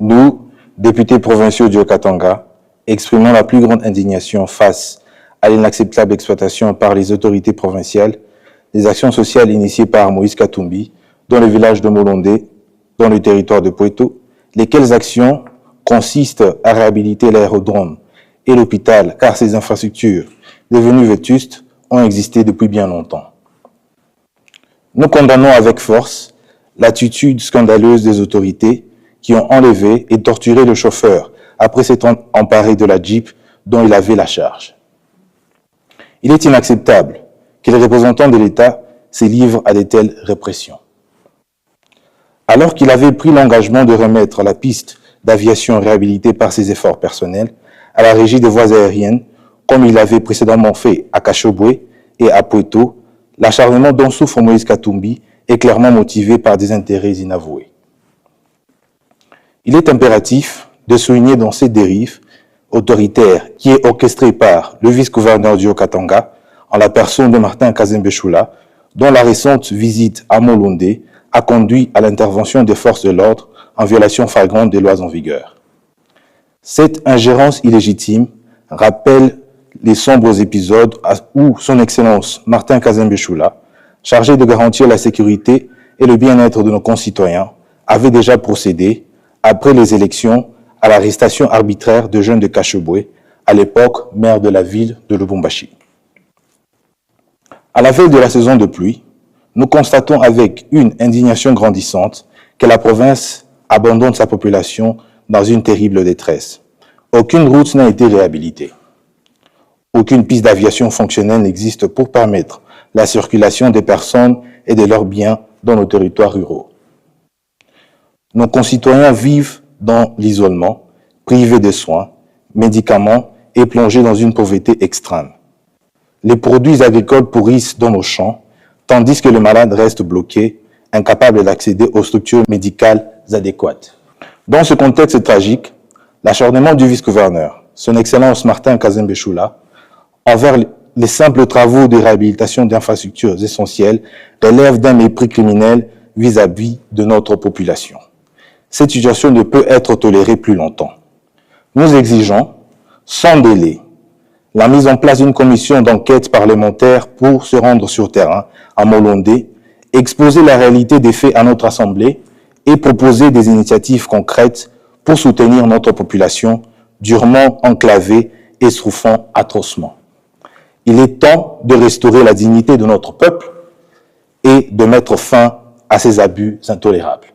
Nous, députés provinciaux du Haut-Katanga, exprimons la plus grande indignation face à l'inacceptable exploitation par les autorités provinciales des actions sociales initiées par Moïse Katumbi dans le village de Molondé, dans le territoire de Poeto, lesquelles actions consistent à réhabiliter l'aérodrome et l'hôpital car ces infrastructures, devenues vétustes, ont existé depuis bien longtemps. Nous condamnons avec force l'attitude scandaleuse des autorités qui ont enlevé et torturé le chauffeur après s'être emparé de la Jeep dont il avait la charge. Il est inacceptable que les représentants de l'État se livrent à de telles répressions. Alors qu'il avait pris l'engagement de remettre la piste d'aviation réhabilitée par ses efforts personnels à la régie des voies aériennes, comme il l'avait précédemment fait à Kachobwe et à Poeto, l'acharnement dont souffre Moïse Katumbi est clairement motivé par des intérêts inavoués. Il est impératif de souligner dans ces dérives autoritaires qui est orchestrée par le vice-gouverneur du Haut-Katanga, en la personne de Martin Kazembe-Choula, dont la récente visite à Molondé a conduit à l'intervention des forces de l'ordre en violation flagrante des lois en vigueur. Cette ingérence illégitime rappelle les sombres épisodes où son Excellence Martin Kazembe-Choula, chargé de garantir la sécurité et le bien-être de nos concitoyens, avait déjà procédé, après les élections, à l'arrestation arbitraire de jeunes de Kachobwe, à l'époque maire de la ville de Lubumbashi. À la veille de la saison de pluie, nous constatons avec une indignation grandissante que la province abandonne sa population dans une terrible détresse. Aucune route n'a été réhabilitée. Aucune piste d'aviation fonctionnelle n'existe pour permettre la circulation des personnes et de leurs biens dans nos territoires ruraux. Nos concitoyens vivent dans l'isolement, privés de soins, médicaments et plongés dans une pauvreté extrême. Les produits agricoles pourrissent dans nos champs, tandis que le malade reste bloqué, incapable d'accéder aux structures médicales adéquates. Dans ce contexte tragique, l'acharnement du vice-gouverneur, son Excellence Martin Kazembe-Choula, envers les simples travaux de réhabilitation d'infrastructures essentielles relève d'un mépris criminel vis-à-vis de notre population. Cette situation ne peut être tolérée plus longtemps. Nous exigeons, sans délai, la mise en place d'une commission d'enquête parlementaire pour se rendre sur terrain à Molondé, exposer la réalité des faits à notre Assemblée et proposer des initiatives concrètes pour soutenir notre population durement enclavée et souffrant atrocement. Il est temps de restaurer la dignité de notre peuple et de mettre fin à ces abus intolérables.